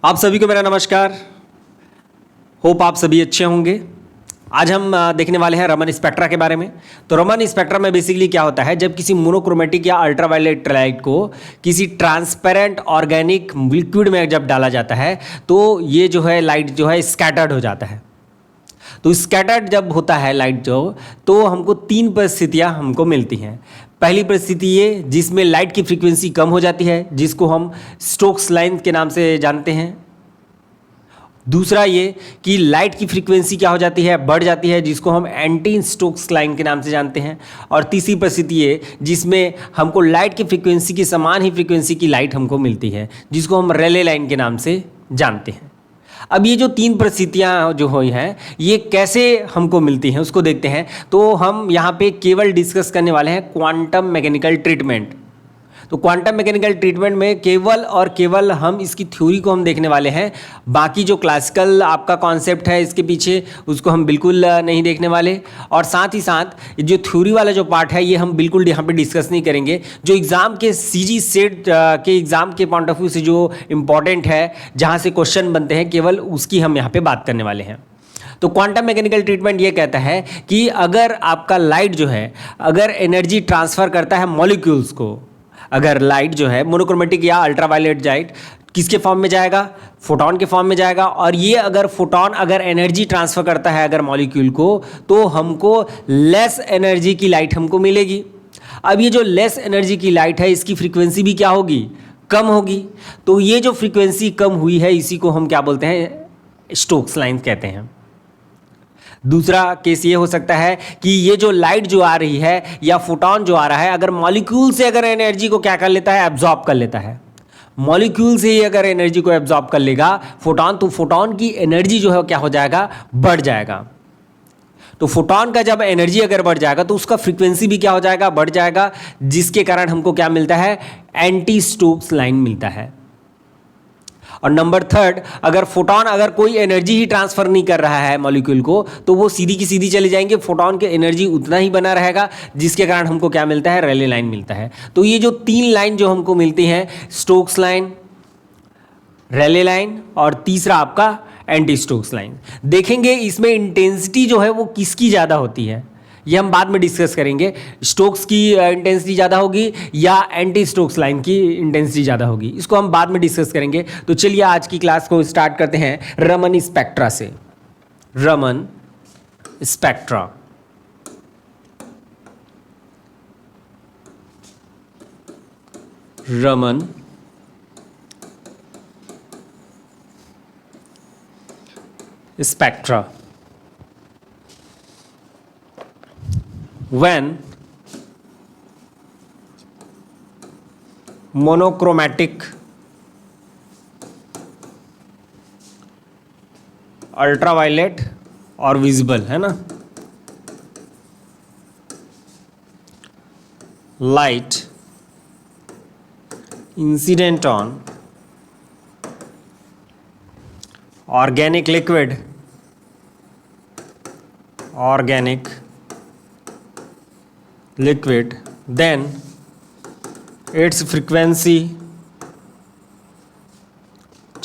आप सभी को मेरा नमस्कार। होप आप सभी अच्छे होंगे। आज हम देखने वाले हैं रमन स्पेक्ट्रा के बारे में। तो रमन स्पेक्ट्रा में बेसिकली क्या होता है, जब किसी मोनोक्रोमेटिक या अल्ट्रावायलेट लाइट को किसी ट्रांसपेरेंट ऑर्गेनिक लिक्विड में जब डाला जाता है तो ये जो है लाइट जो है स्कैटर्ड हो जाता है। तो स्कैटर्ड जब होता है लाइट तो हमको तीन परिस्थितियां हमको मिलती हैं। पहली परिस्थिति ये जिसमें लाइट की फ्रीक्वेंसी कम हो जाती है, जिसको हम स्टोक्स लाइन के नाम से जानते हैं। दूसरा ये कि लाइट की फ्रीक्वेंसी क्या हो जाती है, बढ़ जाती है, जिसको हम एंटी स्टोक्स लाइन के नाम से जानते हैं। और तीसरी परिस्थिति ये जिसमें हमको लाइट की फ्रीक्वेंसी की समान ही फ्रीक्वेंसी की लाइट हमको मिलती है, जिसको हम रेले लाइन के नाम से जानते हैं। अब ये जो तीन परिस्थितियां जो हुई हैं ये कैसे हमको मिलती हैं उसको देखते हैं। तो हम यहाँ पे केवल डिस्कस करने वाले हैं क्वांटम मैकेनिकल ट्रीटमेंट। तो क्वांटम मैकेनिकल ट्रीटमेंट में केवल और केवल हम इसकी थ्योरी को हम देखने वाले हैं। बाकी जो क्लासिकल आपका कॉन्सेप्ट है इसके पीछे उसको हम बिल्कुल नहीं देखने वाले। और साथ ही साथ जो थ्योरी वाला जो पार्ट है ये हम बिल्कुल यहाँ पे डिस्कस नहीं करेंगे। जो एग्ज़ाम के सीजी सेट के एग्ज़ाम के पॉइंट ऑफ व्यू से जो इम्पॉर्टेंट है, जहाँ से क्वेश्चन बनते हैं, केवल उसकी हम यहाँ पर बात करने वाले हैं। तो क्वांटम मैकेनिकल ट्रीटमेंट ये कहता है कि अगर आपका लाइट जो है अगर एनर्जी ट्रांसफ़र करता है मॉलिक्यूल्स को, अगर लाइट जो है मोनोक्रोमेटिक या अल्ट्रावायलेट लाइट किसके फॉर्म में जाएगा, फोटॉन के फॉर्म में जाएगा। और ये अगर फोटॉन अगर एनर्जी ट्रांसफ़र करता है अगर मॉलिक्यूल को, तो हमको लेस एनर्जी की लाइट हमको मिलेगी। अब ये जो लेस एनर्जी की लाइट है इसकी फ्रीक्वेंसी भी क्या होगी, कम होगी। तो ये जो फ्रीक्वेंसी कम हुई है इसी को हम क्या बोलते हैं, स्टोक्स लाइन कहते हैं। दूसरा केस ये हो सकता है कि ये जो लाइट जो आ रही है या फोटॉन जो आ रहा है अगर मॉलिक्यूल से अगर एनर्जी को क्या कर लेता है, एब्जॉर्ब कर लेता है। मॉलिक्यूल से ही अगर एनर्जी को एब्जॉर्ब कर लेगा फोटॉन, तो फोटॉन की एनर्जी जो है क्या हो जाएगा, बढ़ जाएगा। तो फोटॉन का जब एनर्जी अगर बढ़ जाएगा तो उसका फ्रीक्वेंसी भी क्या हो जाएगा, बढ़ जाएगा, जिसके कारण हमको क्या मिलता है, एंटी स्टोक्स लाइन मिलता है। और नंबर थर्ड, अगर फोटॉन अगर कोई एनर्जी ही ट्रांसफर नहीं कर रहा है मॉलिक्यूल को, तो वो सीधी की सीधी चले जाएंगे, फोटॉन की एनर्जी उतना ही बना रहेगा, जिसके कारण हमको क्या मिलता है, रेले लाइन मिलता है। तो ये जो तीन लाइन जो हमको मिलती हैं, स्टोक्स लाइन, रेले लाइन और तीसरा आपका एंटी स्टोक्स लाइन, देखेंगे इसमें इंटेंसिटी जो है वो किसकी ज़्यादा होती है ये हम बाद में डिस्कस करेंगे। स्टोक्स की इंटेंसिटी ज़्यादा होगी या एंटी स्टोक्स लाइन की इंटेंसिटी ज़्यादा होगी, इसको हम बाद में डिस्कस करेंगे। तो चलिए आज की क्लास को स्टार्ट करते हैं रमन स्पेक्ट्रा से। Raman spectra, Raman spectra. When monochromatic ultraviolet और विजिबल है ना, light incident on organic liquid, organic liquid, then its frequency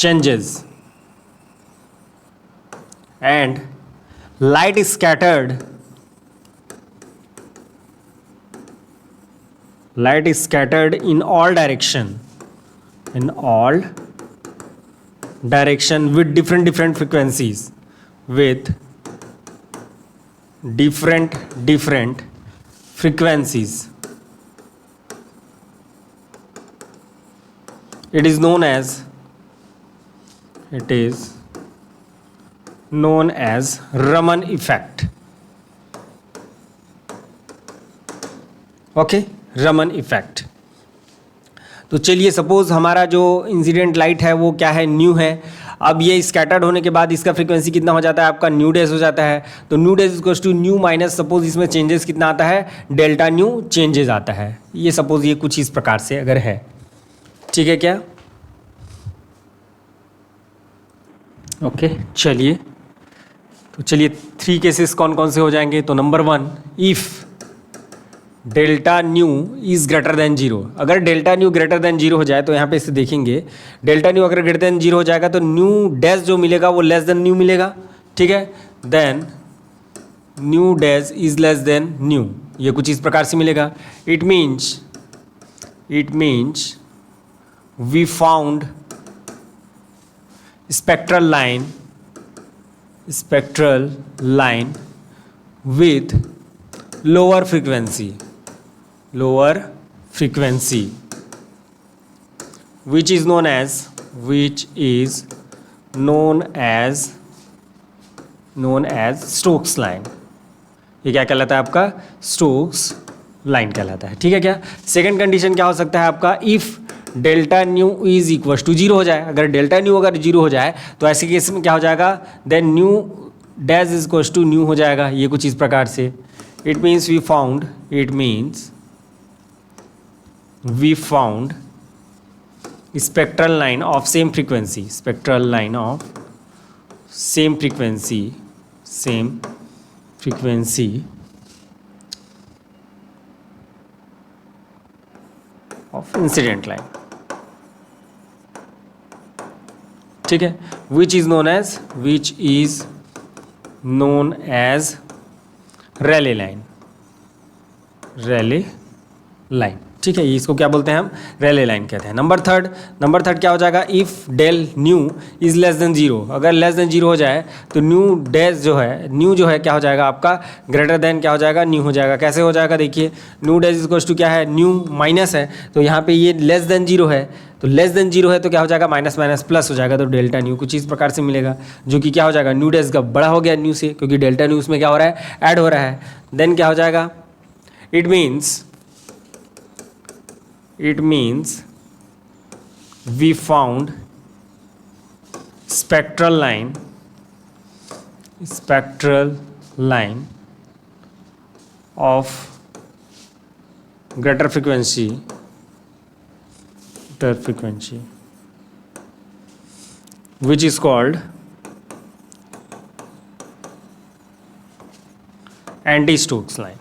changes and light is scattered in all direction with different frequencies, with different frequencies. It is known as Raman effect. Okay, Raman effect. तो चलिए suppose हमारा जो incident light है वो क्या है, new है। अब ये स्कैटर्ड होने के बाद इसका फ्रीक्वेंसी कितना हो जाता है, आपका न्यू डेज हो जाता है। तो nu dash equals to nu minus, suppose इसमें चेंजेस कितना आता है, डेल्टा न्यू चेंजेस आता है। ये सपोज ये कुछ इस प्रकार से अगर है, ठीक है क्या, ओके। चलिए तो चलिए 3 केसेस कौन कौन से हो जाएंगे। तो number 1, if delta nu is greater than zero. अगर delta nu greater than zero हो जाए तो यहाँ पे इसे देखेंगे, डेल्टा न्यू अगर ग्रेटर देन जीरो हो जाएगा तो न्यू डैश जो मिलेगा वो लेस देन न्यू मिलेगा, ठीक है। Then nu dash is less than nu, ये कुछ इस प्रकार से मिलेगा। It means we found spectral line with lower frequency which is known as Stokes line। ये क्या कहलाता है आपका? स्टोक्स लाइन कहलाता है, ठीक है क्या। सेकंड कंडीशन क्या हो सकता है आपका? If delta nu is equal to zero हो जाए, अगर डेल्टा न्यू अगर जीरो हो जाए तो ऐसे केस में क्या हो जाएगा? Then nu dash is equal to nu हो जाएगा, ये कुछ इस प्रकार से। It means we found spectral line of same frequency of incident line, ठीक है। Which is known as Rayleigh line, ठीक है। इसको क्या बोलते हैं हम? रैले लाइन कहते हैं। नंबर थर्ड क्या हो जाएगा? If del nu is less than zero, अगर लेस देन जीरो हो जाए तो न्यू डैश जो है क्या हो जाएगा आपका? ग्रेटर देन क्या हो जाएगा? न्यू हो जाएगा। कैसे हो जाएगा? देखिए, न्यू डैश इज टू क्या है? न्यू माइनस है, तो यहाँ पे ये लेस देन जीरो है, तो लेस देन जीरो है तो क्या हो जाएगा? माइनस माइनस प्लस हो जाएगा, तो डेल्टा न्यू कुछ इस प्रकार से मिलेगा, जो कि क्या हो जाएगा? न्यू डैश का बड़ा हो गया न्यू से, क्योंकि डेल्टा न्यू उसमें क्या हो रहा है? ऐड हो रहा है। देन क्या हो जाएगा? It means we found spectral line of greater frequency which is called anti-Stokes line,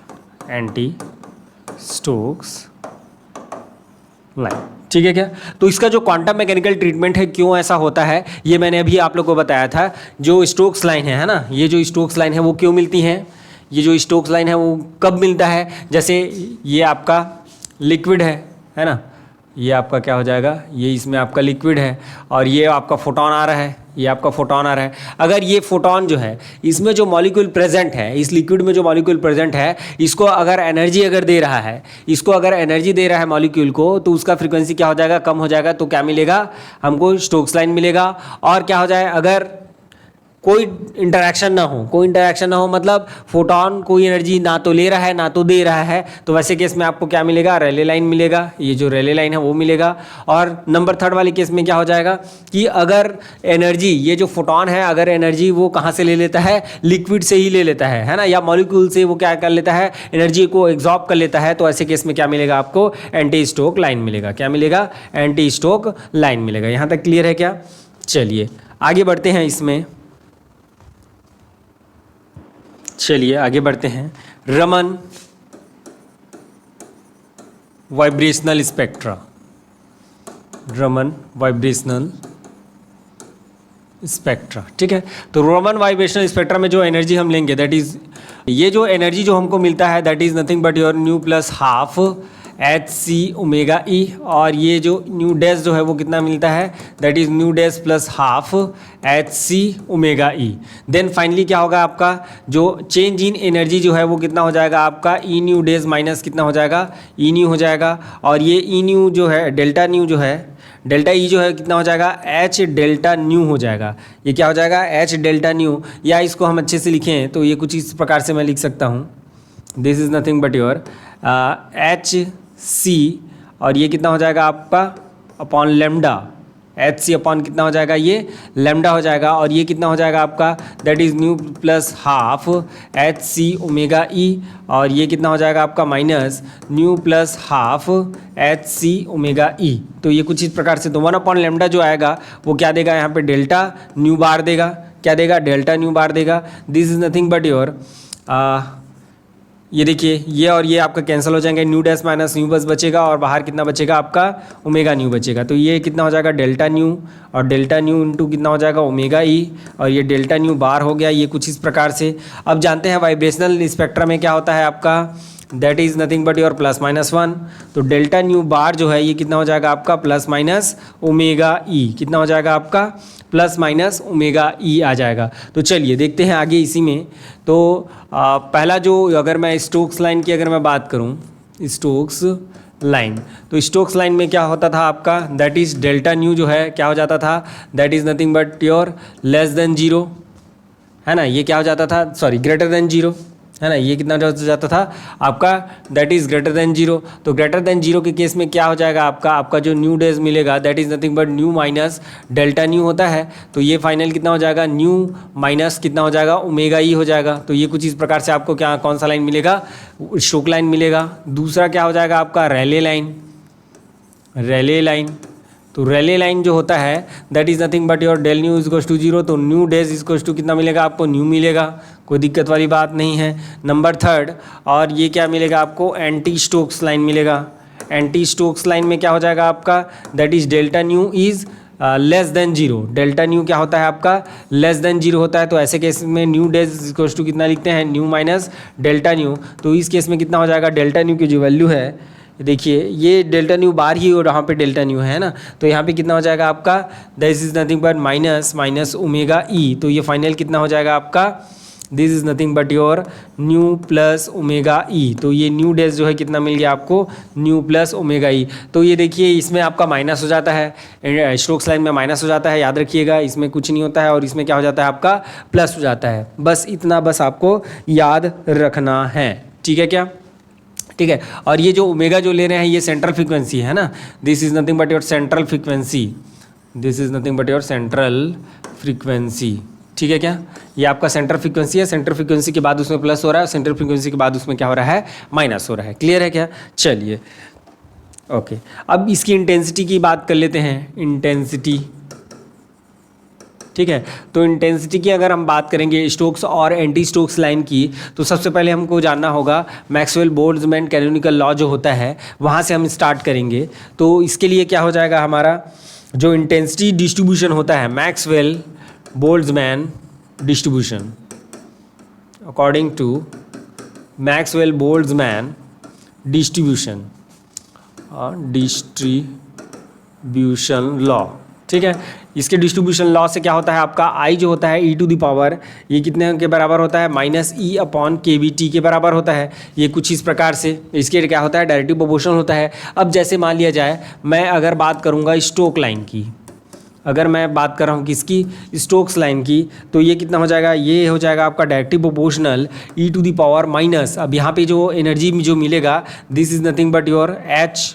ठीक है क्या। तो इसका जो क्वांटम मैकेनिकल ट्रीटमेंट है, क्यों ऐसा होता है, ये मैंने अभी आप लोग को बताया था। जो स्टोक्स लाइन है ना, ये जो स्टोक्स लाइन है वो क्यों मिलती हैं? ये जो स्टोक्स लाइन है वो कब मिलता है? जैसे ये आपका लिक्विड है ना, ये आपका क्या हो जाएगा? ये इसमें आपका लिक्विड है और ये आपका फोटोन आ रहा है, अगर ये फोटोन जो है, इसमें जो मॉलिक्यूल प्रेजेंट है, इस लिक्विड में जो मॉलिक्यूल प्रेजेंट है, इसको अगर एनर्जी दे रहा है मॉलिक्यूल को, तो उसका फ्रीक्वेंसी क्या हो जाएगा? कम हो जाएगा। तो क्या मिलेगा हमको? स्टोक्स लाइन मिलेगा। और क्या हो जाए? अगर कोई इंटरेक्शन ना हो, मतलब फोटोन कोई एनर्जी ना तो ले रहा है ना तो दे रहा है, तो वैसे केस में आपको क्या मिलेगा? रैले लाइन मिलेगा। ये जो रैले लाइन है वो मिलेगा। और नंबर थर्ड वाले केस में क्या हो जाएगा कि अगर एनर्जी, ये जो फोटोन है, अगर एनर्जी वो कहाँ से ले लेता है? लिक्विड से ही ले लेता है ना, या मॉलिक्यूल से वो क्या कर लेता है? एनर्जी को एब्जॉर्ब कर लेता है। तो ऐसे केस में क्या मिलेगा आपको? एंटी स्टोक लाइन मिलेगा। क्या मिलेगा? एंटी स्टोक लाइन मिलेगा। यहाँ तक क्लियर है क्या? चलिए आगे बढ़ते हैं। रमन वाइब्रेशनल स्पेक्ट्रा, ठीक है। तो रमन वाइब्रेशनल स्पेक्ट्रा में जो एनर्जी हम लेंगे, दैट इज, ये जो एनर्जी जो हमको मिलता है, that is nothing but your nu plus half HC omega E, और ये जो न्यू डैश जो है वो कितना मिलता है? That is nu dash plus half HC omega e. Then finally क्या होगा आपका? जो चेंज इन एनर्जी जो है वो कितना हो जाएगा आपका? ई न्यू डैश माइनस कितना हो जाएगा? ई न्यू हो जाएगा। और ये ई न्यू जो है, डेल्टा न्यू जो है, डेल्टा ई जो है कितना हो जाएगा? H डेल्टा न्यू हो जाएगा। ये क्या हो जाएगा? H delta nu. या इसको हम अच्छे से लिखें तो ये कुछ इस प्रकार से मैं लिख सकता हूँ, this is nothing but your HC, और ये कितना हो जाएगा आपका? अपॉन लेमडा, HC अपॉन कितना हो जाएगा? ये लेमडा हो जाएगा। और ये कितना हो जाएगा आपका? That is nu plus half HC omega E, और ये कितना हो जाएगा आपका? Minus nu plus half HC omega E. तो ये कुछ इस प्रकार से, तो 1 अपॉन लेमडा जो आएगा वो क्या देगा? यहाँ पे डेल्टा न्यू बार देगा। क्या देगा? डेल्टा न्यू बार देगा। This is nothing but your ये देखिए ये और ये आपका कैंसिल हो जाएंगे, new dash minus new bus बचेगा और बाहर कितना बचेगा आपका ओमेगा न्यू बचेगा। तो ये कितना हो जाएगा डेल्टा न्यू और डेल्टा न्यू इंटू कितना हो जाएगा ओमेगा ई और ये डेल्टा न्यू बार हो गया। ये कुछ इस प्रकार से। अब जानते हैं वाइब्रेशनल स्पेक्ट्रम में क्या होता है आपका, that is nothing but your plus minus one. तो डेल्टा न्यू बार जो है ये कितना हो जाएगा आपका प्लस माइनस ओमेगा ई, कितना हो जाएगा आपका प्लस माइनस ओमेगा ई आ जाएगा। तो चलिए देखते हैं आगे इसी में। तो पहला जो अगर मैं स्टोक्स लाइन की अगर मैं बात करूं, स्टोक्स लाइन, तो स्टोक्स लाइन में क्या होता था आपका, दैट इज़ डेल्टा न्यू जो है क्या हो जाता था, that is nothing but your less than zero, है ना। ये क्या हो जाता था, सॉरी ग्रेटर देन जीरो, है ना। ये कितना हो जाता था आपका, that is greater than zero. तो ग्रेटर देन जीरो के केस में क्या हो जाएगा आपका जो न्यू डेज मिलेगा that is nothing but new minus delta new होता है। तो ये फाइनल कितना हो जाएगा, न्यू माइनस कितना हो जाएगा ओमेगा ई हो जाएगा। तो ये कुछ इस प्रकार से आपको क्या कौन सा लाइन मिलेगा, स्टोक लाइन मिलेगा। दूसरा क्या हो जाएगा आपका रेले लाइन, रेले लाइन। तो रेले लाइन जो होता है that is nothing but your del nu इजकोस टू जीरो। तो न्यू डेज इजकोस टू कितना मिलेगा आपको, न्यू मिलेगा, कोई दिक्कत वाली बात नहीं है। नंबर थर्ड, और ये क्या मिलेगा आपको, एंटी स्टोक्स लाइन मिलेगा। एंटी स्टोक्स लाइन में क्या हो जाएगा आपका, that is delta nu is less than zero. Delta nu क्या होता है आपका, लेस देन जीरो होता है। तो ऐसे केस में न्यू डेज इजकोस टू कितना लिखते हैं, न्यू माइनस डेल्टा न्यू। तो इस केस में कितना हो जाएगा, डेल्टा न्यू की जो वैल्यू है, देखिए ये डेल्टा न्यू बार ही और यहाँ पे डेल्टा न्यू है ना। तो यहाँ पे कितना हो जाएगा आपका, this is nothing but minus minus omega E. तो ये फाइनल कितना हो जाएगा आपका, this is nothing but your nu plus omega E. तो ये न्यू डेज जो है कितना मिल गया आपको, न्यू प्लस ओमेगा ई। तो ये देखिए इसमें आपका माइनस हो जाता है, स्टोक्स लाइन में माइनस हो जाता है, याद रखिएगा इसमें कुछ नहीं होता है। और इसमें क्या हो जाता है आपका प्लस हो जाता है। बस इतना बस आपको याद रखना है, ठीक है क्या, ठीक है। और ये जो ओमेगा जो ले रहे हैं ये सेंट्रल फ्रीक्वेंसी है ना, this is nothing but your central frequency, this is nothing but your central frequency, ठीक है क्या। ये आपका सेंट्रल फ्रीक्वेंसी है, सेंट्रल फ्रीक्वेंसी के बाद उसमें प्लस हो रहा है, सेंट्रल फ्रीक्वेंसी के बाद उसमें क्या हो रहा है, माइनस हो रहा है। क्लियर है क्या, चलिए ओके। अब इसकी इंटेंसिटी की बात कर लेते हैं, इंटेंसिटी, ठीक है। तो इंटेंसिटी की अगर हम बात करेंगे स्टोक्स और एंटी स्टोक्स लाइन की, तो सबसे पहले हमको जानना होगा मैक्सवेल बोल्ट्जमैन कैनोनिकल लॉ जो होता है वहाँ से हम स्टार्ट करेंगे। तो इसके लिए क्या हो जाएगा, हमारा जो इंटेंसिटी डिस्ट्रीब्यूशन होता है Maxwell Boltzmann distribution, according to Maxwell Boltzmann distribution law, ठीक है। इसके डिस्ट्रीब्यूशन लॉ से क्या होता है आपका, आई जो होता है ई टू द पावर ये कितने के बराबर होता है, माइनस ई अपॉन के बी टी के बराबर होता है। ये कुछ इस प्रकार से इसके क्या होता है, डायरेक्टिव प्रोपोर्शनल होता है। अब जैसे मान लिया जाए मैं अगर बात करूँगा स्टोक लाइन की, अगर मैं बात कर रहा हूँ किसकी, स्टोक्स लाइन की, तो ये कितना हो जाएगा, ये हो जाएगा आपका directive proportional e to the power minus, अब यहाँ पे जो एनर्जी जो मिलेगा this is nothing but your h,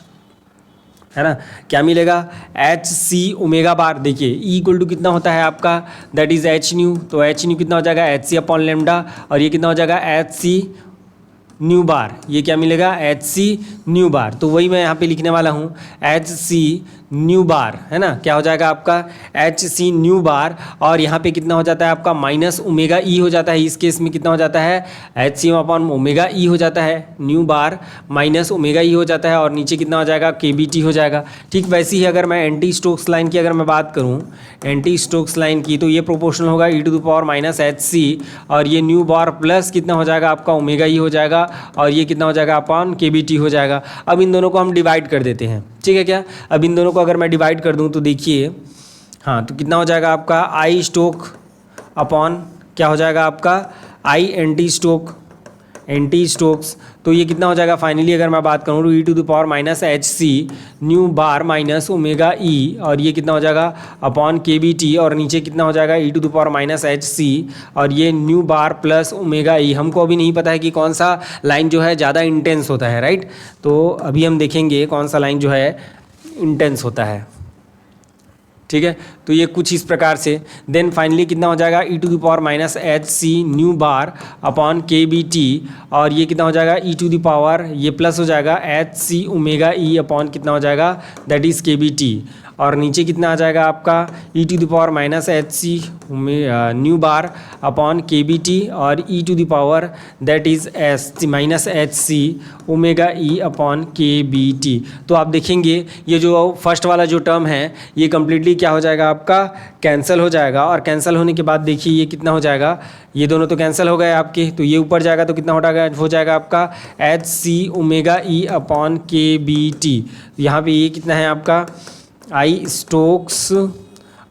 है ना, क्या मिलेगा, एच सी ओमेगा बार। देखिए ई इक्वल टू कितना होता है आपका, दैट इज़ एच न्यू। तो एच न्यू कितना हो जाएगा, एच सी अपॉन लेमडा, और ये कितना हो जाएगा एच सी न्यू बार। ये क्या मिलेगा, एच सी न्यू बार। तो वही मैं यहाँ पे लिखने वाला हूँ, एच सी न्यू बार, है ना, क्या हो जाएगा आपका एच सी न्यू बार। और यहाँ पे कितना हो जाता है आपका माइनस ओमेगा ई हो जाता है। इस केस में कितना हो जाता है, एच सी अपॉन ओमेगा ई हो जाता है, न्यू बार माइनस ओमेगा ई हो जाता है, और नीचे कितना हो जाएगा, के बी टी हो जाएगा। ठीक वैसे ही अगर मैं एंटी स्टोक्स लाइन की अगर मैं बात करूँ, एंटी स्टोक्स लाइन की, तो ये प्रोपोर्शनल होगा E to the power minus H C, और ये न्यू बार प्लस कितना हो जाएगा आपका ओमेगा ई हो जाएगा, और ये कितना हो जाएगा अपॉन के बी टी हो जाएगा। अब इन दोनों को हम डिवाइड कर देते हैं, ठीक है क्या। अब इन दोनों को अगर मैं डिवाइड कर दूं तो देखिए, हाँ, तो कितना हो जाएगा आपका आई स्टोक अपॉन क्या हो जाएगा आपका आई एंटी स्टोक, एंटी स्टोक्स। तो ये कितना हो जाएगा फाइनली अगर मैं बात करूँ, E to the power minus H C nu bar minus omega E, और ये कितना हो जाएगा अपॉन के बी टी, और नीचे कितना हो जाएगा E to the power minus H C, और ये nu bar plus omega E. हमको अभी नहीं पता है कि कौन सा लाइन जो है ज़्यादा इंटेंस होता है, राइट। तो अभी हम देखेंगे कौन सा लाइन जो है इंटेंस होता है, ठीक है। तो ये कुछ इस प्रकार से, देन फाइनली कितना हो जाएगा E to the power minus H C nu bar upon के बी टी, और ये कितना हो जाएगा ई टू द पावर, ये प्लस हो जाएगा एच सी ओमेगा ई अपॉन कितना हो जाएगा, that is K B T. और नीचे कितना आ जाएगा आपका E to the power minus H C nu bar upon के बी टी और E to the power that is S minus H C omega E upon के बी टी। तो आप देखेंगे ये जो फर्स्ट वाला जो टर्म है ये कम्प्लीटली क्या हो जाएगा आपका कैंसिल हो जाएगा, और कैंसिल होने के बाद देखिए ये कितना हो जाएगा, ये दोनों तो कैंसिल हो गए आपके, तो ये ऊपर जाएगा तो कितना हो जाएगा आपका एच सी ओमेगा ई अपॉन के बी टी। यहाँ पे ये कितना है आपका आई स्टोक्स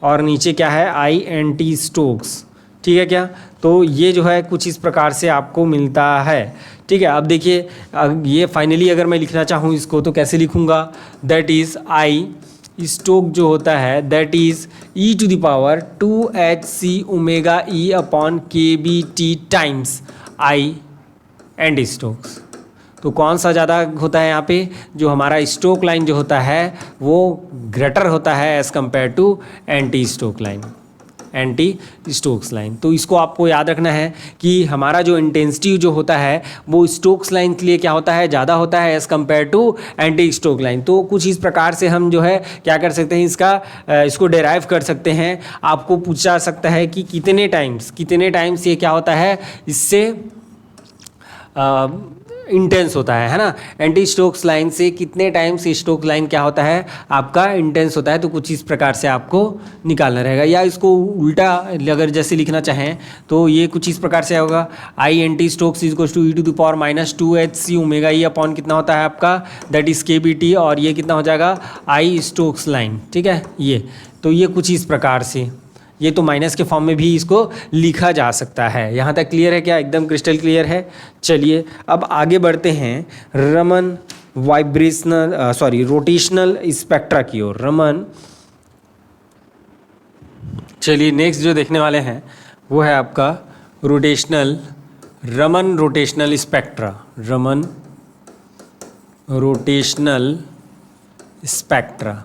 और नीचे क्या है आई एन टी स्टोक्स, ठीक है क्या। तो ये जो है कुछ इस प्रकार से आपको मिलता है, ठीक है। अब देखिए ये फाइनली अगर मैं लिखना चाहूँ इसको तो कैसे लिखूँगा, दैट इज़ आई स्टोक जो होता है that is E to the power 2hc omega E upon के B T times I and Stokes. तो कौन सा ज़्यादा होता है यहाँ पे, जो हमारा स्टोक लाइन जो होता है वो ग्रेटर होता है as compare to anti Stoke line, anti Stokes line. तो इसको आपको याद रखना है कि हमारा जो इंटेंसिटी जो होता है वो स्टोक्स लाइन के लिए क्या होता है, ज़्यादा होता है as compare to anti Stoke line. तो कुछ इस प्रकार से हम जो है क्या कर सकते हैं, इसको डेराइव कर सकते हैं। आपको पूछा सकता है कि कितने टाइम्स ये क्या होता है, इससे इंटेंस होता है ना। एंटी स्टोक्स लाइन से कितने टाइम्स स्टोक्स लाइन क्या होता है आपका इंटेंस होता है। तो कुछ इस प्रकार से आपको निकालना रहेगा, या इसको उल्टा अगर जैसे लिखना चाहें तो ये कुछ इस प्रकार से होगा, I anti Stokes is to E to the power minus 2hc omega E upon कितना होता है आपका that is K B T, और ये कितना हो जाएगा आई स्टोक्स लाइन, ठीक है। ये तो ये कुछ इस प्रकार से, ये तो माइनस के फॉर्म में भी इसको लिखा जा सकता है। यहाँ तक क्लियर है क्या, एकदम क्रिस्टल क्लियर है। चलिए अब आगे बढ़ते हैं रमन रोटेशनल स्पेक्ट्रा की ओर। चलिए नेक्स्ट जो देखने वाले हैं वो है आपका रमन रोटेशनल स्पेक्ट्रा।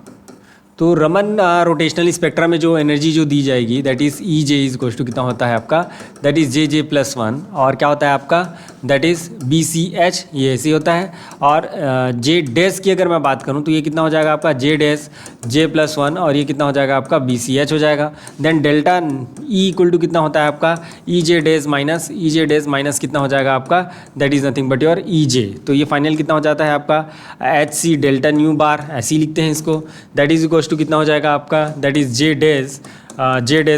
तो रमन रोटेशनल स्पेक्ट्रा में जो एनर्जी जो दी जाएगी that is e j is goes to कितना होता है आपका दैट इज़ जे प्लस 1, और क्या होता है आपका that is b c h, ये ऐसे होता है। और जे डैश की अगर मैं बात करूं तो ये कितना हो जाएगा आपका जे डैश जे प्लस 1, और ये कितना हो जाएगा आपका बी सी एच हो जाएगा। Then delta e equal to कितना होता है आपका ई जे डैश माइनस कितना हो जाएगा आपका that is nothing but your E J. तो ये फाइनल कितना हो जाता है आपका H C delta nu bar, ऐसे ही लिखते हैं इसको, दैट इज इक्वल टू कितना हो जाएगा आपका that is j dash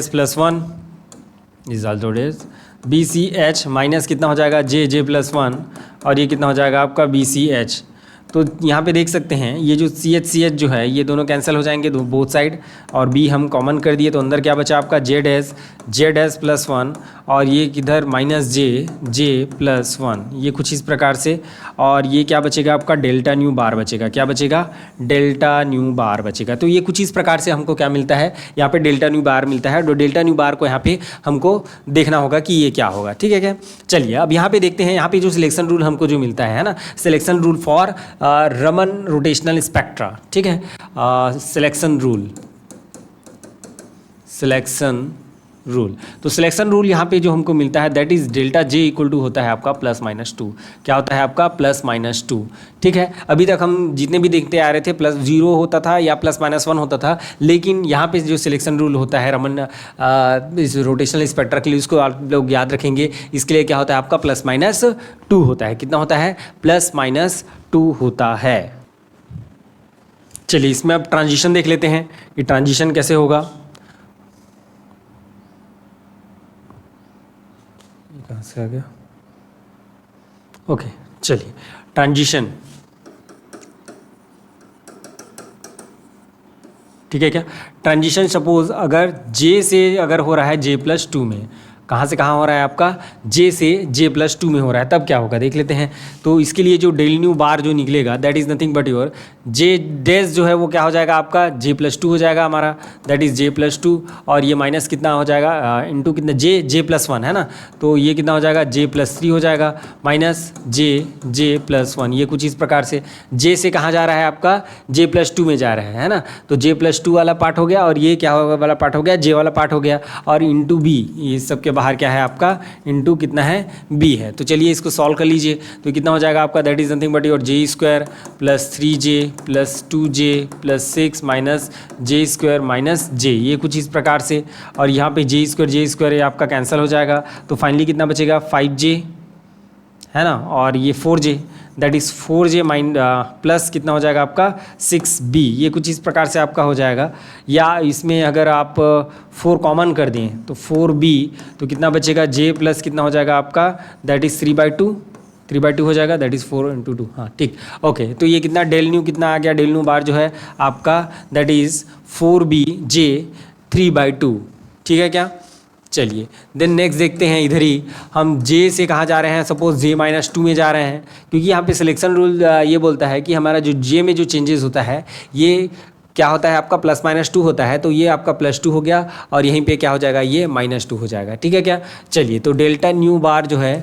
plus 1 is also dash b c h minus कितना हो जाएगा जे प्लस 1, और ये कितना हो जाएगा आपका बी सी एच। तो यहाँ पे देख सकते हैं ये जो सी एच जो है ये दोनों कैंसिल हो जाएंगे बोथ साइड, और बी हम कॉमन कर दिए तो अंदर क्या बचा आपका जे डैश प्लस 1, और ये किधर माइनस जे प्लस 1, ये कुछ इस प्रकार से। और ये क्या बचेगा आपका डेल्टा न्यू बार बचेगा, क्या बचेगा डेल्टा न्यू बार बचेगा। तो ये कुछ इस प्रकार से हमको क्या मिलता है, यहाँ पे डेल्टा न्यू बार मिलता है। तो डेल्टा न्यू बार को यहाँ पे हमको देखना होगा कि ये क्या होगा, ठीक है क्या। चलिए अब यहाँ पे देखते हैं, यहाँ पे जो सिलेक्शन रूल हमको जो मिलता है ना, selection rule for Raman rotational spectra, ठीक है। सिलेक्शन रूल तो सिलेक्शन रूल यहाँ पे जो हमको मिलता है that is delta j equal to होता है आपका +-2, क्या होता है आपका +-2, ठीक है। अभी तक हम जितने भी देखते आ रहे थे +0 होता था या +-1 होता था, लेकिन यहाँ पे जो सिलेक्शन रूल होता है रमन इस रोटेशनल स्पेक्ट्रा के लिए, उसको आप लोग याद रखेंगे। इसके लिए क्या होता है आपका +-2 होता है, कितना होता है +-2 होता है। चलिए इसमें अब ट्रांजिशन देख लेते हैं कि ट्रांजिशन कैसे होगा। कहाँ से आ गया, ओके चलिए ट्रांजिशन, ठीक है क्या। ट्रांजिशन सपोज अगर जे से अगर हो रहा है J+2 में, कहाँ से कहाँ हो रहा है आपका जे से J+2 में हो रहा है, तब क्या होगा देख लेते हैं। तो इसके लिए जो डेल न्यू बार जो निकलेगा that is nothing but your J dash जो है वो क्या हो जाएगा आपका J+2 हो जाएगा हमारा, दैट इज़ J+2, और ये माइनस कितना हो जाएगा इंटू कितना J+1 है ना, तो ये कितना हो जाएगा J+3 हो जाएगा माइनस J+1। ये कुछ इस प्रकार से J से कहाँ जा रहा है आपका J+2 में जा रहा है ना, तो J+2 वाला पार्ट हो गया, और ये क्या वाला पार्ट हो गया J वाला पार्ट हो गया, और इंटू B, ये सब के बाहर क्या है आपका इंटू कितना है बी है। तो चलिए इसको सॉल्व कर लीजिए। तो कितना हो जाएगा आपका, that is nothing but your J square plus 3j plus 2j plus 6 minus J square minus J, ये कुछ इस प्रकार से। और यहाँ पे जे स्क्वायर ये आपका कैंसिल हो जाएगा। तो फाइनली कितना बचेगा 5j है ना, और ये 4j, that is 4j plus कितना हो जाएगा आपका 6b, ये कुछ इस प्रकार से आपका हो जाएगा। या इसमें अगर आप 4 कॉमन कर दें तो 4b, तो कितना बचेगा j प्लस कितना हो जाएगा आपका, दैट इज़ 3/2 हो जाएगा, दैट इज़ 4 × 2। हाँ ठीक, ओके। तो ये कितना डेल न्यू कितना आ गया, डेल न्यू बार जो है आपका दैट इज़ 4bj 3/2, ठीक है क्या। चलिए देन नेक्स्ट देखते हैं, इधर ही हम j से कहाँ जा रहे हैं, सपोज j-2 में जा रहे हैं, क्योंकि यहाँ पे सिलेक्शन रूल ये बोलता है कि हमारा जो j में जो चेंजेस होता है ये क्या होता है आपका +-2 होता है। तो ये आपका +2 हो गया और यहीं पे क्या हो जाएगा, ये -2 हो जाएगा, ठीक है क्या। चलिए तो डेल्टा न्यू बार जो है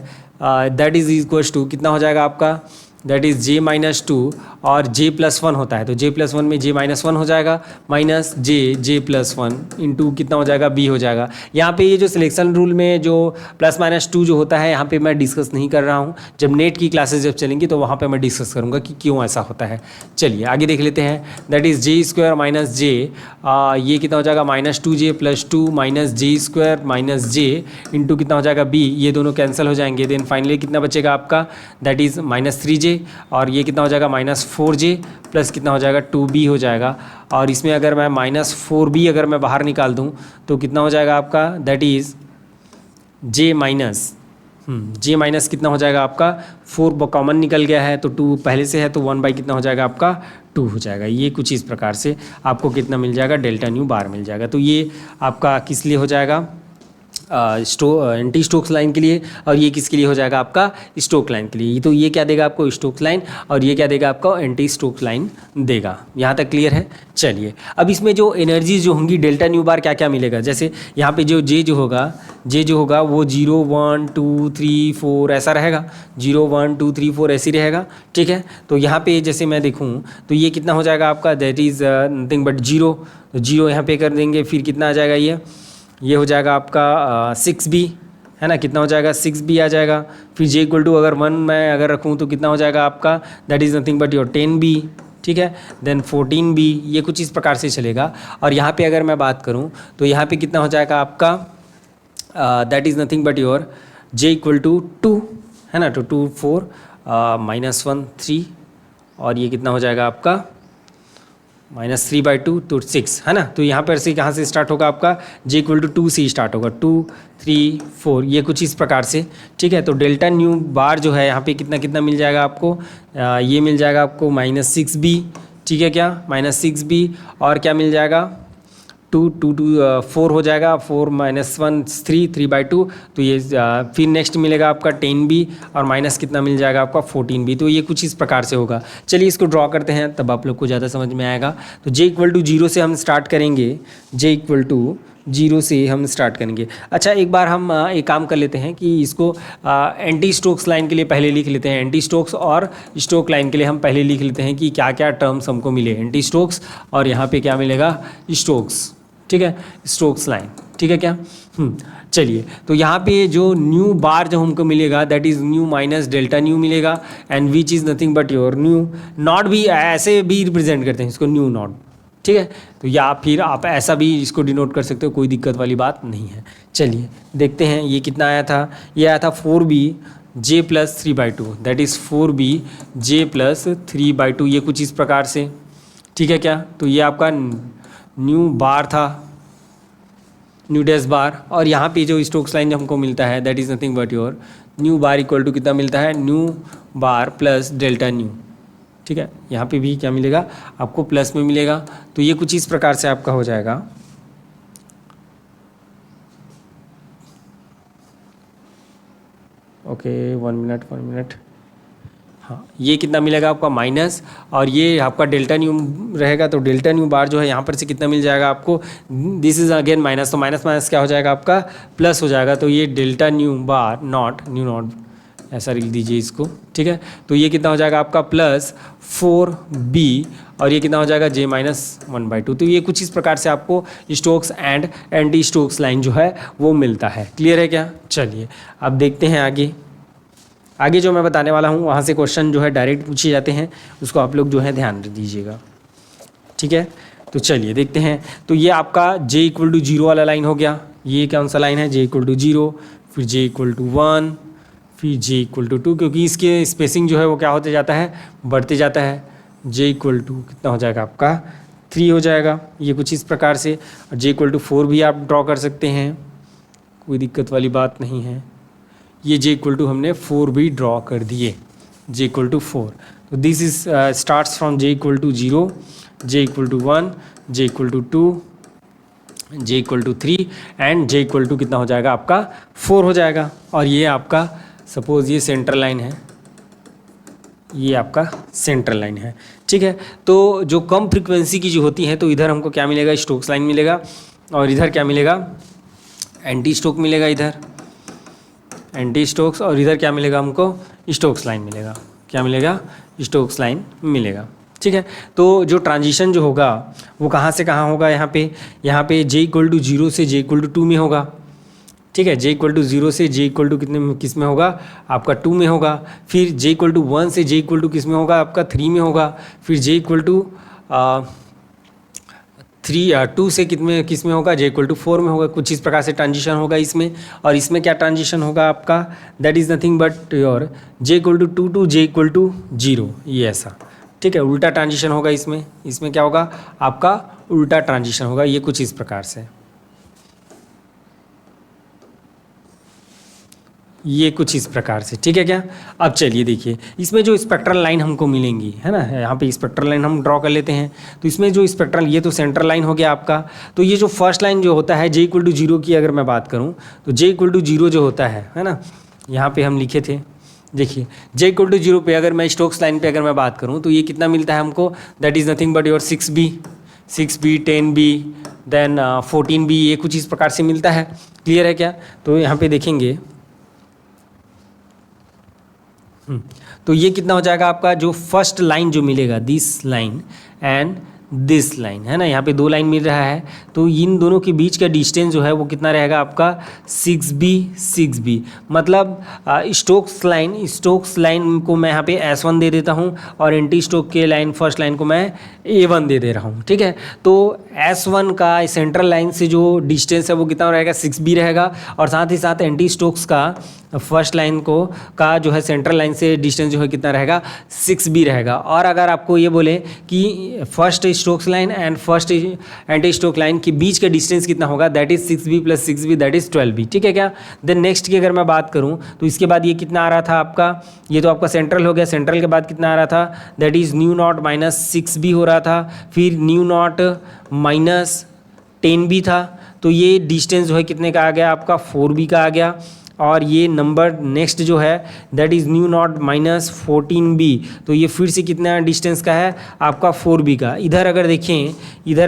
दैट इज़ इक्वल्स टू कितना हो जाएगा आपका, दैट इज़ j-2 और j+1 होता है, तो j+1 में j-1 हो जाएगा माइनस j+1 इंटू कितना हो जाएगा b हो जाएगा। यहाँ पे ये जो सिलेक्शन रूल में जो +-2 जो होता है यहाँ पे मैं डिस्कस नहीं कर रहा हूँ, जब नेट की क्लासेस जब चलेंगी तो वहाँ पे मैं डिस्कस करूँगा कि क्यों ऐसा होता है। चलिए आगे देख लेते हैं, that is j square minus j, ये कितना हो जाएगा -2j + 2 minus j square minus j into कितना हो जाएगा b, ये दोनों कैंसिल हो जाएंगे। देन फाइनली कितना बचेगा आपका, दैट इज़ -3j और ये कितना हो जाएगा -4j प्लस कितना हो जाएगा 2b हो जाएगा। और इसमें अगर मैं -4b अगर मैं बाहर निकाल दूं तो कितना हो जाएगा आपका, दैट इज़ j माइनस कितना हो जाएगा आपका 4 कॉमन निकल गया है तो 2 पहले से है तो 1 कितना हो जाएगा आपका 2 हो जाएगा। ये कुछ इस प्रकार से आपको कितना मिल जाएगा, डेल्टा न्यू बार मिल जाएगा। तो ये आपका किस लिए हो जाएगा, एंटी स्टोक्स लाइन के लिए, और ये किसके लिए हो जाएगा आपका स्टोक लाइन के लिए। तो ये क्या देगा आपको स्टोक्स लाइन और ये क्या देगा आपको एंटी स्टोक्स लाइन देगा। यहाँ तक क्लियर है। चलिए अब इसमें जो एनर्जी जो होंगी डेल्टा न्यू बार क्या क्या मिलेगा, जैसे यहाँ पे जो जे जो होगा वो 0 1 2 3 4 ऐसा रहेगा, 0 1 2 3 4 ऐसी रहेगा, ठीक है। तो यहाँ पे जैसे मैं देखूँ तो ये कितना हो जाएगा आपका, दैट इज़ नथिंग बट 0, तो 0 यहाँ पे कर देंगे, फिर कितना आ जाएगा ये हो जाएगा आपका 6b है ना, कितना हो जाएगा 6b आ जाएगा। फिर j = अगर 1 मैं अगर रखूँ तो कितना हो जाएगा आपका, that is nothing but your 10b, ठीक है। देन 14b, ये कुछ इस प्रकार से चलेगा। और यहाँ पे अगर मैं बात करूँ तो यहाँ पे कितना हो जाएगा आपका, that is nothing but your j = 2 है ना, तो 2 4 -1 3 और ये कितना हो जाएगा आपका -3/2 तो 6 है ना। तो यहाँ पर से कहाँ से स्टार्ट होगा आपका, j = 2 से स्टार्ट होगा, 2 3 4 ये कुछ इस प्रकार से, ठीक है। तो डेल्टा न्यू बार जो है यहाँ पे कितना कितना मिल जाएगा आपको, ये मिल जाएगा आपको -6b, ठीक है क्या, -6b और क्या मिल जाएगा 2 2 2 4 हो जाएगा, 4 -1 3/2, तो ये फिर नेक्स्ट मिलेगा आपका 10b और माइनस कितना मिल जाएगा आपका 14b। तो ये कुछ इस प्रकार से होगा। चलिए इसको ड्रॉ करते हैं तब आप लोग को ज़्यादा समझ में आएगा। तो j = 0 से हम स्टार्ट करेंगे, j = 0 से हम स्टार्ट करेंगे। अच्छा एक बार हम एक काम कर लेते हैं कि इसको एंटी स्टोक्स लाइन के लिए पहले लिख लेते हैं, एंटी स्टोक्स और स्टोक लाइन के लिए हम पहले लिख लेते हैं कि क्या क्या टर्म्स हमको मिले, एंटी स्टोक्स और यहाँ पे क्या मिलेगा स्टोक्स, ठीक है, स्टोक्स लाइन, ठीक है क्या। चलिए तो यहाँ पे जो न्यू बार जो हमको मिलेगा that is nu minus delta nu मिलेगा, and which is nothing but your nu nought, भी ऐसे भी रिप्रेजेंट करते हैं इसको न्यू नॉट, ठीक है। तो या फिर आप ऐसा भी इसको डिनोट कर सकते हो, कोई दिक्कत वाली बात नहीं है। चलिए देखते हैं ये कितना आया था, ये आया था 4b j + 3/2, that is 4b j + 3/2, ये कुछ इस प्रकार से, ठीक है क्या। तो ये आपका न्यू बार था, न्यू डैश बार, और यहाँ पे जो स्टोक्स लाइन हमको मिलता है that is nothing but your nu bar equal to कितना मिलता है, nu bar plus delta nu, ठीक है। यहाँ पे भी क्या मिलेगा आपको प्लस में मिलेगा। तो ये कुछ इस प्रकार से आपका हो जाएगा। ओके 1 मिनट, हाँ ये कितना मिलेगा आपका माइनस, और ये आपका डेल्टा न्यू रहेगा। तो डेल्टा न्यू बार जो है यहाँ पर से कितना मिल जाएगा आपको, दिस इज़ अगेन माइनस, तो माइनस माइनस क्या हो जाएगा आपका प्लस हो जाएगा। तो ये delta nu bar not new not ऐसा लिख दीजिए इसको, ठीक है। तो ये कितना हो जाएगा आपका प्लस 4b और ये कितना हो जाएगा j माइनस 1/2। तो ये कुछ इस प्रकार से आपको Stokes and anti Stokes line जो है वो मिलता है। क्लियर है क्या? चलिए अब देखते हैं आगे जो मैं बताने वाला हूँ वहाँ से क्वेश्चन जो है डायरेक्ट पूछे जाते हैं, उसको आप लोग जो है ध्यान दीजिएगा, ठीक है। तो चलिए देखते हैं। तो ये आपका j = 0 वाला लाइन हो गया। ये कौन सा लाइन है? j = 0, फिर j = 1, फिर j = 2, क्योंकि इसके स्पेसिंग जो है वो क्या होते जाता है, बढ़ते जाता है। j = कितना हो जाएगा आपका 3 हो जाएगा। ये कुछ इस प्रकार से। j = 4 भी आप ड्रॉ कर सकते हैं, कोई दिक्कत वाली बात नहीं है। ये j = हमने 4 भी ड्रॉ कर दिए, j = 4। तो this is starts from j = 0, j = 1, j = 2, j = 3 and j = कितना हो जाएगा आपका 4 हो जाएगा। और ये आपका सपोज ये सेंट्रल लाइन है, ये आपका सेंट्रल लाइन है, ठीक है। तो जो कम फ्रीक्वेंसी की जो होती है तो इधर हमको क्या मिलेगा, स्टोक्स लाइन मिलेगा, और इधर क्या मिलेगा, एंटी स्टोक मिलेगा, इधर एंटी स्टोक्स, और इधर क्या मिलेगा हमको, स्टोक्स लाइन मिलेगा। क्या मिलेगा? स्टोक्स लाइन मिलेगा, ठीक है। तो जो ट्रांजिशन जो होगा वो कहाँ से कहाँ होगा, यहाँ पे j = 0 से j = 2 में होगा, ठीक है। j = 0 से j = कितने में, किस में होगा आपका 2 में होगा। फिर j = 1 से j = किस में होगा आपका 3 में होगा। फिर j = 2 से किस में होगा, j = 4 में होगा। कुछ इस प्रकार से ट्रांजिशन होगा इसमें। और इसमें क्या ट्रांजिशन होगा आपका, that is nothing but your j = 2 to j = 0, ये ऐसा, ठीक है। उल्टा ट्रांजिशन होगा इसमें क्या होगा आपका उल्टा ट्रांजिशन होगा, ये कुछ इस प्रकार से, ये कुछ इस प्रकार से, ठीक है क्या। अब चलिए देखिए इसमें जो स्पेक्ट्रल लाइन हमको मिलेंगी, है ना, यहाँ पे स्पेक्ट्रल लाइन हम ड्रॉ कर लेते हैं। तो इसमें जो स्पेक्ट्रल, ये तो सेंट्रल लाइन हो गया आपका। तो ये जो फर्स्ट लाइन जो होता है j = 0 की अगर मैं बात करूँ तो j = 0 जो होता है ना, यहाँ पे हम लिखे थे, देखिए j = 0 पे अगर मैं स्टोक्स लाइन पे अगर मैं बात करूँ तो ये कितना मिलता है हमको, that is nothing but your 6b, 10b, then 14b, ये कुछ इस प्रकार से मिलता है। क्लियर है क्या? तो यहाँ पे देखेंगे तो ये कितना हो जाएगा आपका, जो फर्स्ट लाइन जो मिलेगा, this line and this line, है ना, यहाँ पे 2 लाइन मिल रहा है। तो इन दोनों के बीच का डिस्टेंस जो है वो कितना रहेगा आपका 6b। मतलब स्टोक्स लाइन को मैं यहाँ पे S1 दे देता हूँ और एंटी स्टोक के लाइन फर्स्ट लाइन को मैं A1 दे रहा हूँ, ठीक है। तो S1 का सेंट्रल लाइन से जो डिस्टेंस है वो कितना रहेगा 6b रहेगा, और साथ ही साथ एंटी स्टोक्स का फर्स्ट लाइन का जो है सेंट्रल लाइन से डिस्टेंस जो है कितना रहेगा 6b रहेगा। और अगर आपको ये बोले कि first Stokes line and first anti Stoke line के बीच का डिस्टेंस कितना होगा, that is 6b + 6b, that is 12b, ठीक है क्या। देन नेक्स्ट की अगर मैं बात करूँ तो इसके बाद ये कितना आ रहा था आपका, ये तो आपका सेंट्रल हो गया, सेंट्रल के बाद कितना आ रहा था, दैट इज μ0 - 6b हो रहा था, फिर μ0 - 10b था। तो ये डिस्टेंस जो है कितने का आ गया आपका 4b का आ गया। और ये नंबर नेक्स्ट जो है दैट इज़ μ0 - 14b, तो ये फिर से कितना डिस्टेंस का है आपका 4b का। इधर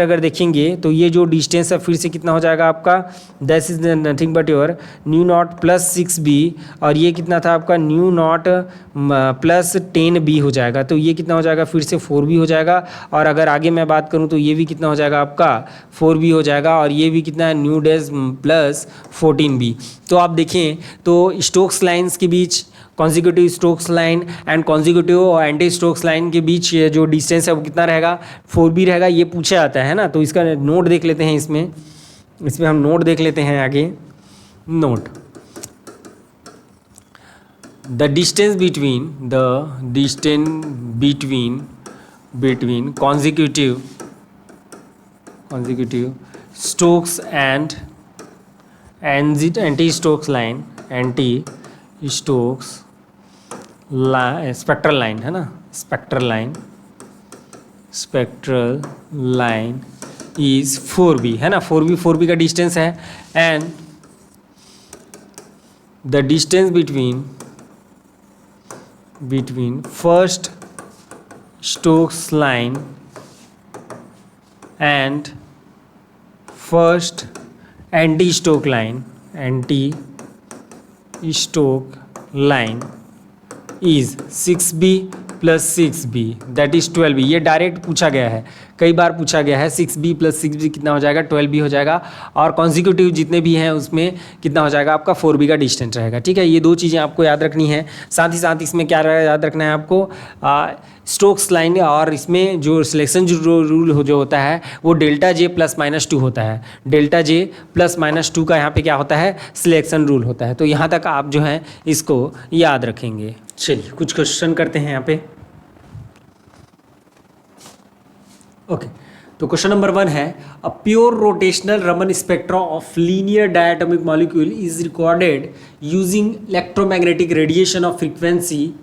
अगर देखेंगे तो ये जो डिस्टेंस है फिर से कितना हो जाएगा आपका, that is nothing but your μ0 + 6b, और ये कितना था आपका μ0 + 10b हो जाएगा। तो ये कितना हो जाएगा फिर से 4b हो जाएगा। और अगर आगे मैं बात करूँ तो ये भी कितना हो जाएगा आपका 4b हो जाएगा, और ये भी कितना है μ + 14b। तो आप देखें तो स्टोक्स लाइंस के बीच, consecutive Stokes line and consecutive और एंटी स्टोक्स लाइन के बीच जो डिस्टेंस है वो कितना रहेगा 4b रहेगा, ये पूछा जाता है ना। तो इसका नोट देख लेते हैं, इसमें हम नोट देख लेते हैं आगे। Note the distance between consecutive Stokes and anti Stokes line, spectral line, है ना, स्पेक्ट्रल लाइन इज 4b, है ना, 4b का डिस्टेंस है। And the distance between first Stokes line and first anti Stoke line is 6b plus 6b that is 12b। ये direct पूछा गया है, कई बार पूछा गया है। 6b प्लस 6b कितना हो जाएगा, 12b हो जाएगा। और कॉन्जिक्यूटिव जितने भी हैं उसमें कितना हो जाएगा आपका, 4b का डिस्टेंस रहेगा। ठीक है, ये दो चीज़ें आपको याद रखनी है। साथ ही साथ इसमें क्या याद रखना है आपको, स्टोक्स लाइन, और इसमें जो सिलेक्शन रूल जो होता है वो डेल्टा जे प्लस माइनस 2 होता है। डेल्टा जे प्लस माइनस 2 का यहाँ पे क्या होता है, सिलेक्शन रूल होता है। तो यहाँ तक आप जो है इसको याद रखेंगे। चलिए कुछ क्वेश्चन करते हैं यहाँ पे। ओके, तो क्वेश्चन नंबर 1 है, a pure rotational Raman spectra of linear diatomic molecule is recorded using electromagnetic radiation of frequency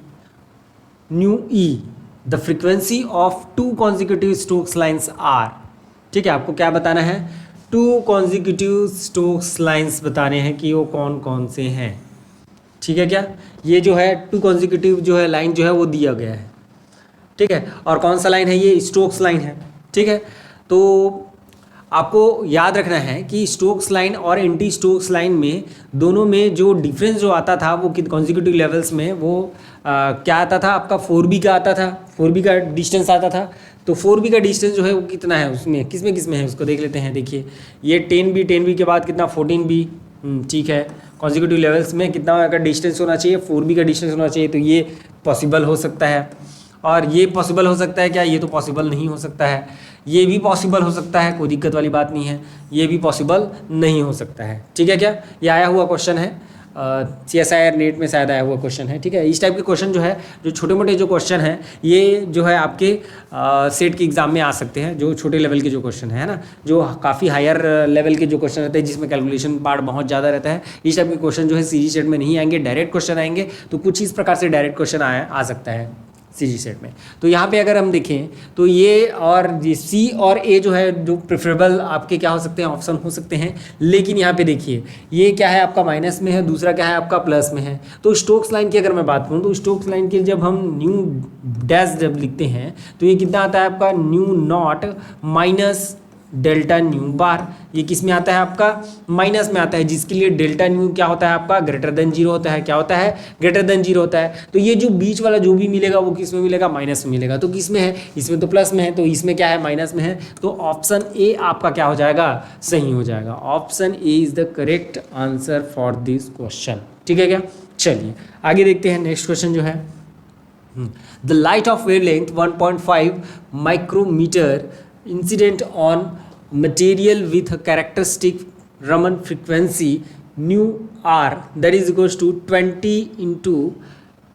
nu e. The frequency of 2 consecutive Stokes lines are. ठीक है, आपको क्या बताना है, 2 कॉन्जिक्यूटिव स्टोक्स लाइन्स बताने हैं कि वो कौन कौन से हैं। ठीक है क्या, ये जो है 2 कॉन्जिक्यूटिव जो है लाइन जो है वो दिया गया है। ठीक है, और कौन सा लाइन है, ये स्टोक्स लाइन है। ठीक है, तो आपको याद रखना है कि स्टोक्स लाइन और एंटी स्टोक्स लाइन में दोनों में जो डिफरेंस जो आता था वो कॉन्जिक्यूटिव लेवल्स में वो क्या आता था आपका, 4b का आता था, 4b का डिस्टेंस आता था। तो 4b का डिस्टेंस जो है वो कितना है, उसमें किस में है उसको देख लेते हैं। देखिए ये 10b के बाद कितना 14b। ठीक है, कॉन्जिक्यूटिव लेवल्स में कितना का डिस्टेंस होना चाहिए, 4b का डिस्टेंस होना चाहिए। तो ये पॉसिबल हो सकता है, और ये पॉसिबल हो सकता है क्या, ये तो पॉसिबल नहीं हो सकता है। ये भी पॉसिबल हो सकता है, कोई दिक्कत वाली बात नहीं है। ये भी पॉसिबल नहीं हो सकता है। ठीक है क्या, ये आया हुआ क्वेश्चन है, CSIR नेट में शायद आया हुआ क्वेश्चन है। ठीक है, इस टाइप के क्वेश्चन जो है, जो छोटे मोटे जो क्वेश्चन हैं, ये जो है आपके सेट के एग्जाम में आ सकते हैं। जो छोटे लेवल के जो क्वेश्चन है ना, जो काफ़ी हायर लेवल के जो क्वेश्चन रहते हैं जिसमें कैलकुलेशन पार्ट बहुत ज़्यादा रहता है, इस टाइप के क्वेश्चन जो है सीरीज सेट में नहीं आएंगे, डायरेक्ट क्वेश्चन आएंगे। तो कुछ इस प्रकार से डायरेक्ट क्वेश्चन आ सकता है सीरीज सेट में। तो यहाँ पे अगर हम देखें तो ये और सी और ए जो है जो प्रेफरेबल आपके क्या हो सकते हैं, ऑप्शन हो सकते हैं। लेकिन यहाँ पे देखिए ये क्या है आपका माइनस में है, दूसरा क्या है आपका प्लस में है। तो स्टोक्स लाइन की अगर मैं बात करूँ तो स्टोक्स लाइन के जब हम न्यू डैश जब लिखते हैं तो ये कितना आता है आपका, nu nought minus delta nu bar. ये किस में आता है आपका, माइनस में आता है, जिसके लिए डेल्टा न्यू क्या होता है आपका, ग्रेटर देन 0 होता है। क्या होता है, ग्रेटर देन 0 होता है। तो ये जो बीच वाला जो भी मिलेगा वो किस में मिलेगा, माइनस में मिलेगा। तो किस में है, इसमें तो प्लस में है, तो इसमें क्या है, माइनस में है। तो ऑप्शन ए आपका क्या हो जाएगा, सही हो जाएगा। Option A is the correct answer for this question. ठीक है क्या, चलिए आगे देखते हैं। नेक्स्ट क्वेश्चन जो है, the light of wavelength 1.5 micrometer incident on material with a characteristic Raman frequency nu r that is equals to 20 into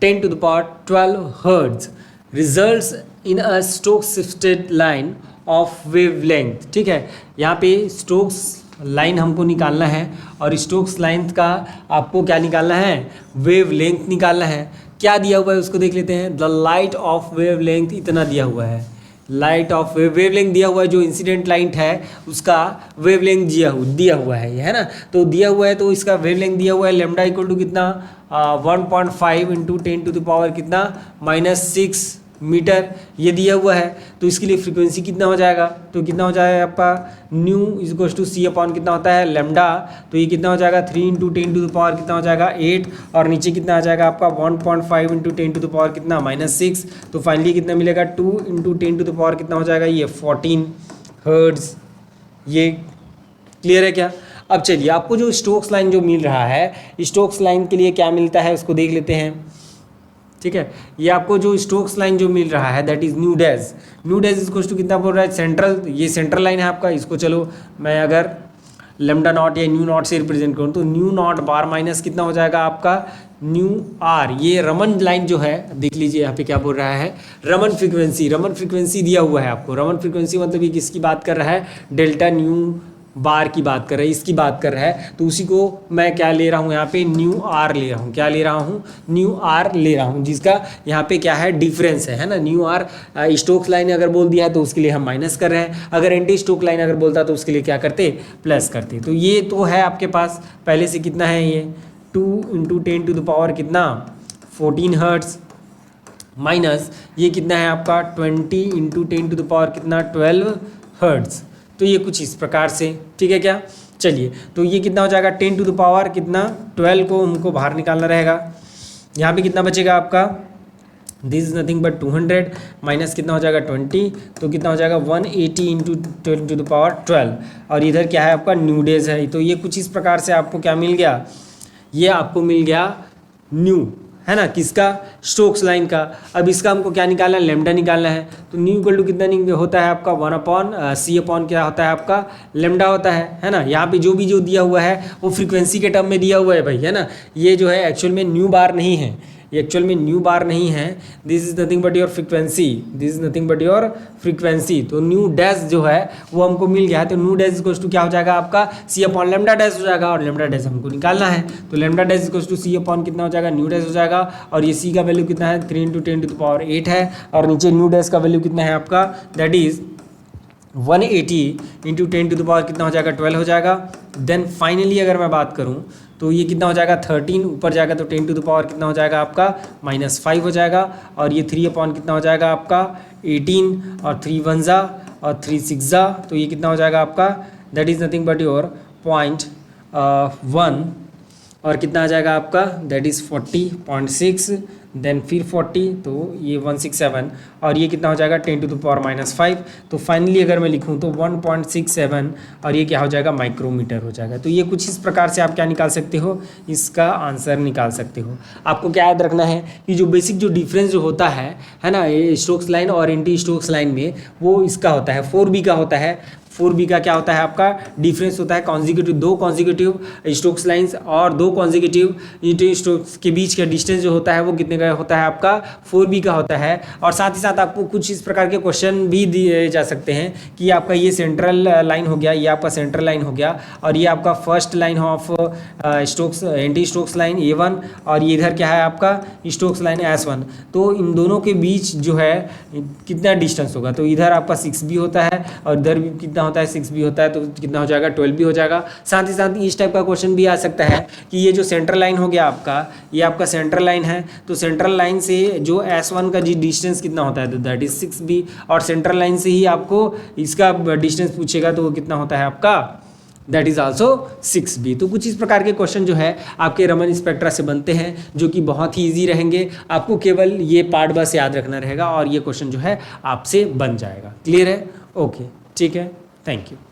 10 to the power 12 hertz results in a Stokes shifted line of wavelength। ठीक है, यहाँ पे Stokes line हमको निकालना है, और Stokes line का आपको क्या निकालना है, वेव लेंथ निकालना है। क्या दिया हुआ है उसको देख लेते हैं। The light of wave length इतना दिया हुआ है, लाइट ऑफ वेवलेंथ दिया हुआ है, जो इंसिडेंट लाइट है उसका वेवलेंथ दिया हुआ है, ये है ना। तो दिया हुआ है तो इसका वेवलेंथ दिया हुआ है लैम्डा इक्वल टू कितना, 1.5 इंटू 10 टू द पावर कितना, -6 मीटर ये दिया हुआ है। तो इसके लिए फ्रीक्वेंसी कितना हो जाएगा, तो कितना हो जाएगा आपका, nu is equal to c upon कितना होता है, लैम्डा। तो ये कितना हो जाएगा, 3 इंटू 10 टू द पावर कितना हो जाएगा, 8। और नीचे कितना आ जाएगा आपका 1.5 इंटू 10 टू द पावर कितना, -6। तो फाइनली कितना मिलेगा, 2 इंटू 10 टू द पावर कितना हो जाएगा, ये 14 हर्ट्ज। ये क्लियर है क्या। अब चलिए आपको जो स्टोक्स लाइन जो मिल रहा है, स्टोक्स लाइन के लिए क्या मिलता है उसको देख लेते हैं। ठीक है, ये आपको जो स्टोक्स लाइन जो मिल रहा है that is nu dash. New dash इसको कितना बोल रहा है, सेंट्रल, ये सेंट्रल लाइन है आपका। इसको चलो मैं अगर लेमडा नॉट या न्यू नॉट से रिप्रेजेंट करूँ तो न्यू नॉट बार माइनस कितना हो जाएगा आपका, न्यू आर। ये रमन लाइन जो है देख लीजिए यहाँ पे क्या बोल रहा है, रमन फ्रीक्वेंसी दिया हुआ है आपको। रमन फ्रीक्वेंसी मतलब ये किसकी बात कर रहा है, डेल्टा न्यू बार की बात कर रहा है, इसकी बात कर रहा है। तो उसी को मैं क्या ले रहा हूँ यहाँ पे, न्यू आर ले रहा हूँ। क्या ले रहा हूँ, न्यू आर ले रहा हूँ, जिसका यहाँ पे क्या है, डिफरेंस है ना। न्यू आर स्टोक्स लाइन अगर बोल दिया है तो उसके लिए हम माइनस कर रहे हैं, अगर एंटी स्टोक लाइन अगर बोलता तो उसके लिए क्या करते, प्लस करते। तो ये तो है आपके पास पहले से कितना है, ये 2 इंटू 10 टू द पावर कितना, 14 हर्ट्ज, माइनस ये कितना है आपका 20 इंटू 10 टू द पावर कितना, 12 हर्ट्ज। तो ये कुछ इस प्रकार से, ठीक है क्या। चलिए तो ये कितना हो जाएगा, 10 टू द पावर कितना, 12 को हमको बाहर निकालना रहेगा। यहाँ पे कितना बचेगा आपका this is nothing but 200 minus कितना हो जाएगा 20, तो कितना हो जाएगा 180 इंटू 10 टू द पावर 12, और इधर क्या है आपका न्यू डेज है। तो ये कुछ इस प्रकार से आपको क्या मिल गया, ये आपको मिल गया न्यू, है ना, किसका, स्टोक्स लाइन का। अब इसका हमको क्या निकालना है, लेमडा निकालना है। तो न्यू इक्वल टू कितना होता है आपका 1/c/, क्या होता है आपका लेमडा होता है ना। यहाँ पे जो दिया हुआ है वो फ्रीक्वेंसी के टर्म में दिया हुआ है भाई, है ना। ये जो है एक्चुअल में न्यू बार नहीं है, ये एक्चुअल में न्यू बार नहीं है, this is nothing but your frequency, this is nothing but your frequency. तो न्यू डैश जो है वो हमको मिल गया है, तो न्यू डैश इक्वल्स टू क्या हो जाएगा आपका c/λ डैश हो जाएगा, और लैम्डा डैश हमको निकालना है। तो lambda dash equals to c/ कितना हो जाएगा, न्यू डैश हो जाएगा, और ये c का वैल्यू कितना है 3 × 10 टू द पावर 8 है, और नीचे न्यू डैश का वैल्यू कितना है आपका, that is 180 into 10 to the power कितना हो जाएगा 12 हो जाएगा। देन फाइनली अगर मैं बात करूँ तो ये कितना हो जाएगा 13, ऊपर जाएगा तो 10 टू द पावर कितना हो जाएगा आपका -5 हो जाएगा, और ये 3/ कितना हो जाएगा आपका 18, और 3 1 जा और 3 6 जा, तो ये कितना हो जाएगा आपका, that is nothing but your 0.1, और कितना आ जाएगा आपका, दैट इज़ 40.6, देन फिर 40, तो ये 167, और ये कितना हो जाएगा 10 टू द पावर -5। तो फाइनली अगर मैं लिखूँ तो 1.67, और ये क्या हो जाएगा माइक्रोमीटर हो जाएगा। तो ये कुछ इस प्रकार से आप क्या निकाल सकते हो, इसका आंसर निकाल सकते हो। आपको क्या याद रखना है कि जो बेसिक जो डिफरेंस जो होता है ना, ये स्टोक्स लाइन और एंटी स्टोक्स लाइन में, वो इसका होता है 4b का होता है। 4b का क्या होता है आपका डिफरेंस होता है कॉन्जिक्यूटिव, 2 कॉन्जिक्यूटिव स्टोक्स लाइंस और 2 कॉन्जिक्यूटिव एंटी स्टोक्स के बीच का डिस्टेंस जो होता है वो कितने का होता है आपका 4b का होता है। और साथ ही साथ आपको कुछ इस प्रकार के क्वेश्चन भी दिए जा सकते हैं कि आपका ये सेंट्रल लाइन हो गया, ये आपका सेंट्रल लाइन हो गया, और ये आपका first line of Stokes anti Stokes line A1, और ये इधर क्या है आपका स्टोक्स लाइन S1। तो इन दोनों के बीच जो है कितना डिस्टेंस होगा, तो इधर आपका 6b होता है और इधर भी कितना होता है 6b होता है, तो कितना हो जाएगा 12b हो जाएगा। साथ ही साथ इस टाइप का क्वेश्चन भी आ सकता है कि ये जो सेंट्रल लाइन हो गया आपका, ये आपका सेंट्रल लाइन है, तो सेंट्रल लाइन से जो S1 का जी डिस्टेंस कितना होता है, तो दैट इज 6b, और सेंट्रल लाइन से ही आपको इसका डिस्टेंस पूछेगा तो वो कितना होता है आपका, दैट इज आल्सो 6b। तो कुछ इस प्रकार के क्वेश्चन जो है आपके रमन स्पेक्ट्रा से बनते हैं, जो कि बहुत ही ईजी रहेंगे। आपको केवल ये पार्ट बस याद रखना रहेगा और ये क्वेश्चन जो है आपसे बन जाएगा। क्लियर है? ओके, ठीक है, थैंक यू।